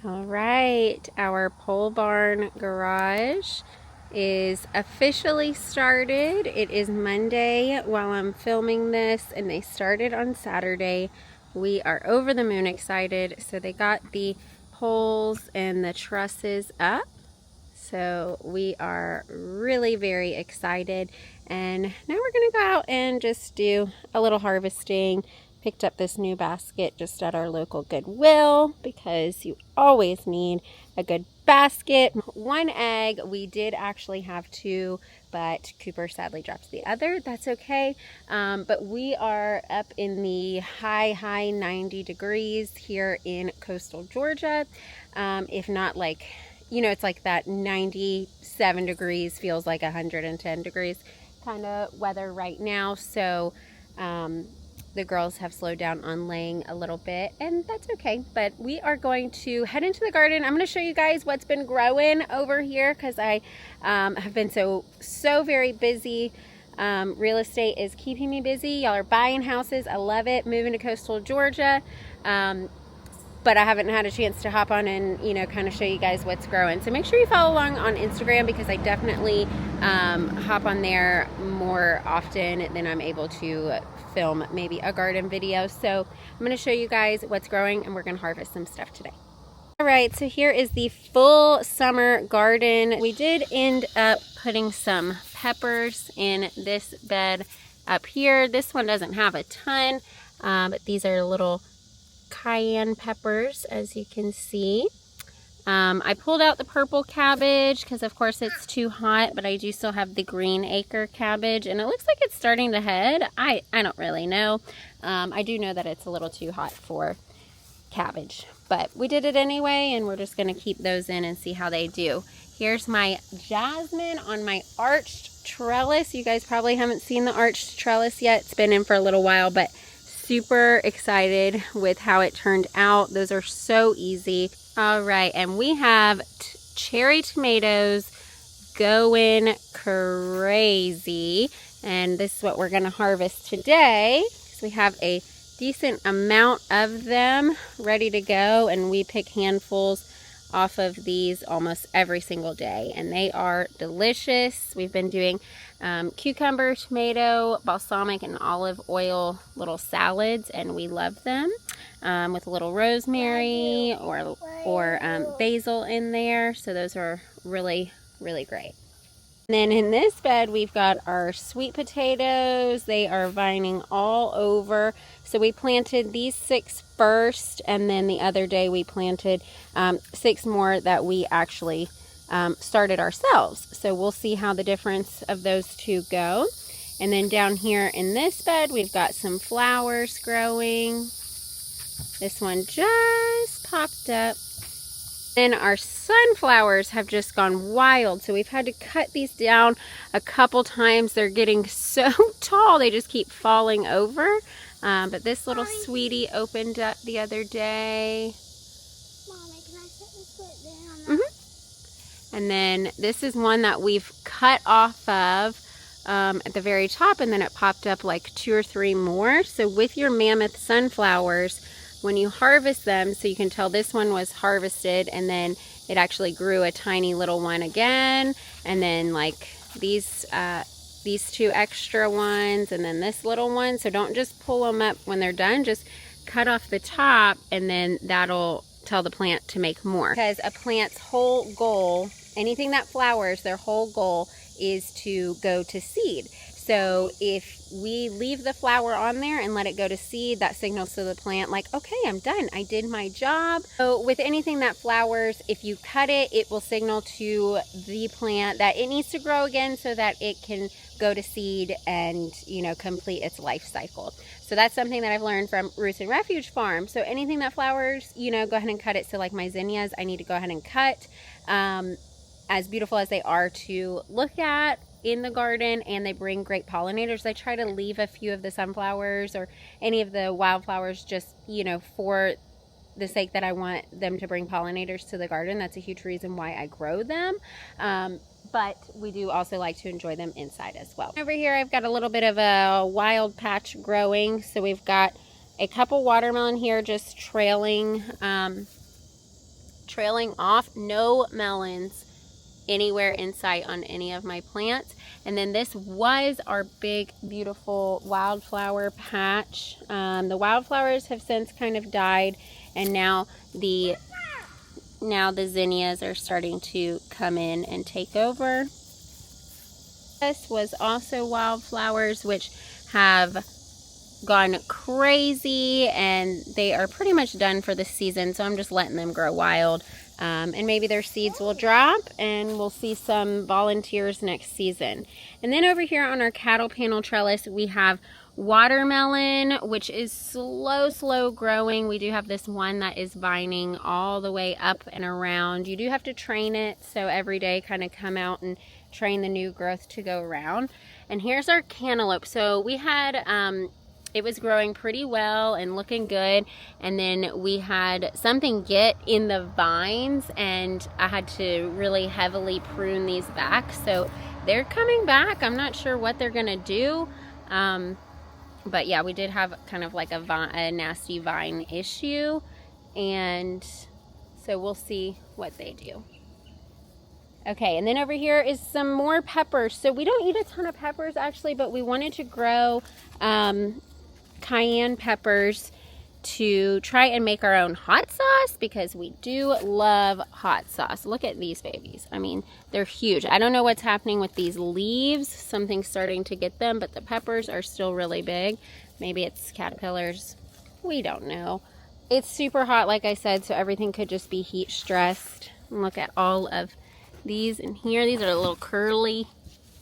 All right, our pole barn garage is officially started. It is Monday while I'm filming this, and they started on Saturday. We are over the moon excited. So they got the poles and the trusses up. So we are really very excited. And now we're gonna go out and just do a little harvesting. Picked up this new basket just at our local Goodwill because you always need a good basket. One egg. We did actually have two, but Cooper sadly dropped the other. That's okay. But we are up in the high 90 degrees here in coastal Georgia. If not like, you know, it's like that 97 degrees feels like 110 degrees kind of weather right now. So the girls have slowed down on laying a little bit, and that's okay. But we are going to head into the garden. I'm going to show you guys what's been growing over here because I have been so very busy. Real estate is keeping me busy. Y'all are buying houses. I love it. Moving to coastal Georgia. But I haven't had a chance to hop on and, you know, kind of show you guys what's growing. So make sure you follow along on Instagram because I definitely hop on there more often than I'm able to film maybe a garden video. So I'm going to show you guys what's growing, and we're going to harvest some stuff today. All right, so here is the full summer garden. We did end up putting some peppers in this bed up here. This one doesn't have a ton, but these are little cayenne peppers, as you can see. I pulled out the purple cabbage because of course it's too hot, but I do still have the green acre cabbage, and it looks like it's starting to head. I don't really know. I do know that it's a little too hot for cabbage, but we did it anyway, and we're just going to keep those in and see how they do. Here's my jasmine on my arched trellis. You guys probably haven't seen the arched trellis yet. It's been in for a little while, but super excited with how it turned out. Those are so easy. All right, and we have cherry tomatoes going crazy, and this is what we're going to harvest today. So we have a decent amount of them ready to go, and we pick handfuls off of these almost every single day, and they are delicious. We've been doing cucumber, tomato, balsamic, and olive oil little salads, and we love them with a little rosemary or basil in there. So those are really great. And then in this bed we've got our sweet potatoes. They are vining all over. So we planted these 6 first, and then the other day we planted 6 more that we actually started ourselves. So we'll see how the difference of those two go. And then down here in this bed we've got some flowers growing. This one just popped up. Then our sunflowers have just gone wild, so we've had to cut these down a couple times. They're getting so tall, they just keep falling over. But this little sweetie opened up the other day. Mommy, can I set this foot down? And then this is one that we've cut off of at the very top, and then it popped up like 2 or 3 more. So with your mammoth sunflowers, when you harvest them, so you can tell this one was harvested, and then it actually grew a tiny little one again, and then like these 2 extra ones, and then this little one. So don't just pull them up when they're done, just cut off the top, and then that'll tell the plant to make more. Because a plant's whole goal, anything that flowers, their whole goal is to go to seed. So if we leave the flower on there and let it go to seed, that signals to the plant like, okay, I'm done. I did my job. So with anything that flowers, if you cut it, it will signal to the plant that it needs to grow again so that it can go to seed and, you know, complete its life cycle. So that's something that I've learned from Roots and Refuge Farm. So anything that flowers, you know, go ahead and cut it. So like my zinnias, I need to go ahead and cut. As beautiful as they are to look at in the garden, and they bring great pollinators, I try to leave a few of the sunflowers or any of the wildflowers just, you know, for the sake that I want them to bring pollinators to the garden. That's a huge reason why I grow them. But we do also like to enjoy them inside as well. Over here I've got a little bit of a wild patch growing. So we've got a couple watermelon here just trailing trailing off. No melons anywhere in sight on any of my plants. And then this was our big, beautiful wildflower patch. The wildflowers have since kind of died, and now the zinnias are starting to come in and take over. This was also wildflowers, which have gone crazy, and they are pretty much done for the season, so I'm just letting them grow wild. And maybe their seeds will drop, and we'll see some volunteers next season. And then over here on our cattle panel trellis, we have watermelon, which is slow growing. We do have this one that is vining all the way up and around. You do have to train it, so every day kind of come out and train the new growth to go around. And here's our cantaloupe. So we had it was growing pretty well and looking good, and then we had something get in the vines, and I had to really heavily prune these back, so they're coming back. I'm not sure what they're gonna do, but yeah, we did have kind of like a nasty vine issue, and so we'll see what they do. Okay, and then over here is some more peppers. So we don't eat a ton of peppers actually, but we wanted to grow cayenne peppers to try and make our own hot sauce, because we do love hot sauce. Look at these babies. I mean, they're huge. I don't know what's happening with these leaves. Something's starting to get them, but the peppers are still really big. Maybe it's caterpillars. We don't know. It's super hot, like I said, so everything could just be heat stressed. And look at all of these in here. These are a little curly.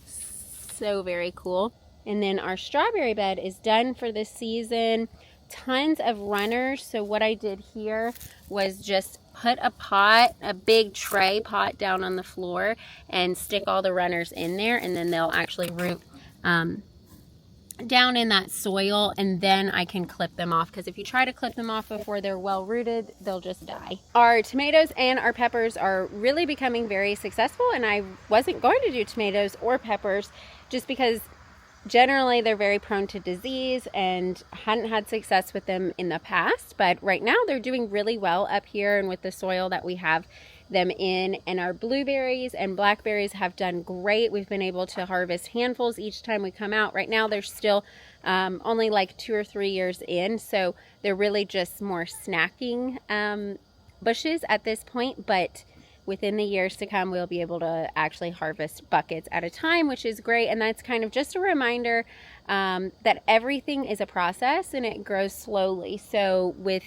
So very cool. And then our strawberry bed is done for this season. Tons of runners. So what I did here was just put a big tray pot down on the floor and stick all the runners in there, and then they'll actually root down in that soil, and then I can clip them off, because if you try to clip them off before they're well rooted, they'll just die. Our tomatoes and our peppers are really becoming very successful, and I wasn't going to do tomatoes or peppers just because generally they're very prone to disease and hadn't had success with them in the past, but right now they're doing really well up here and with the soil that we have them in. And our blueberries and blackberries have done great. We've been able to harvest handfuls each time we come out. Right now they're still only like 2 or 3 years in, so they're really just more snacking bushes at this point, but within the years to come, we'll be able to actually harvest buckets at a time, which is great. And that's kind of just a reminder that everything is a process and it grows slowly. So with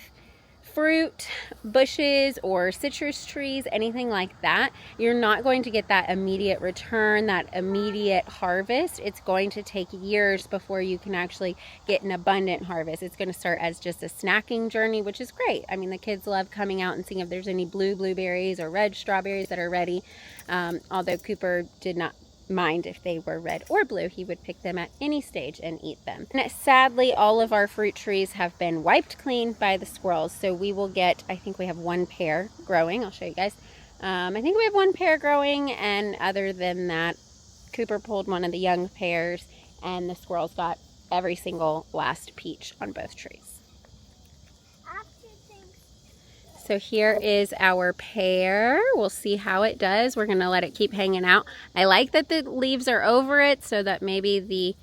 fruit, bushes, or citrus trees, anything like that, you're not going to get that immediate return, that immediate harvest. It's going to take years before you can actually get an abundant harvest. It's going to start as just a snacking journey, which is great. I mean, the kids love coming out and seeing if there's any blue blueberries or red strawberries that are ready. Although Cooper did not mind if they were red or blue, he would pick them at any stage and eat them. And sadly, all of our fruit trees have been wiped clean by the squirrels, so we will get, I think we have 1 pear growing. I'll show you guys. I think we have 1 pear growing, and other than that, Cooper pulled one of the young pears, and the squirrels got every single last peach on both trees. So here is our pear. We'll see how it does. We're gonna let it keep hanging out. I like that the leaves are over it so that maybe the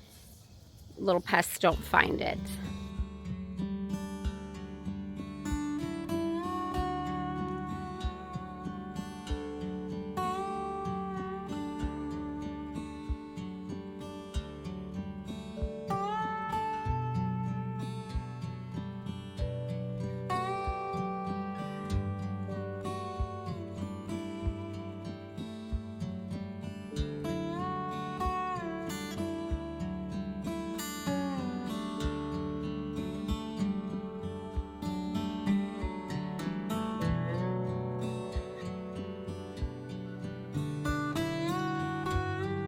little pests don't find it.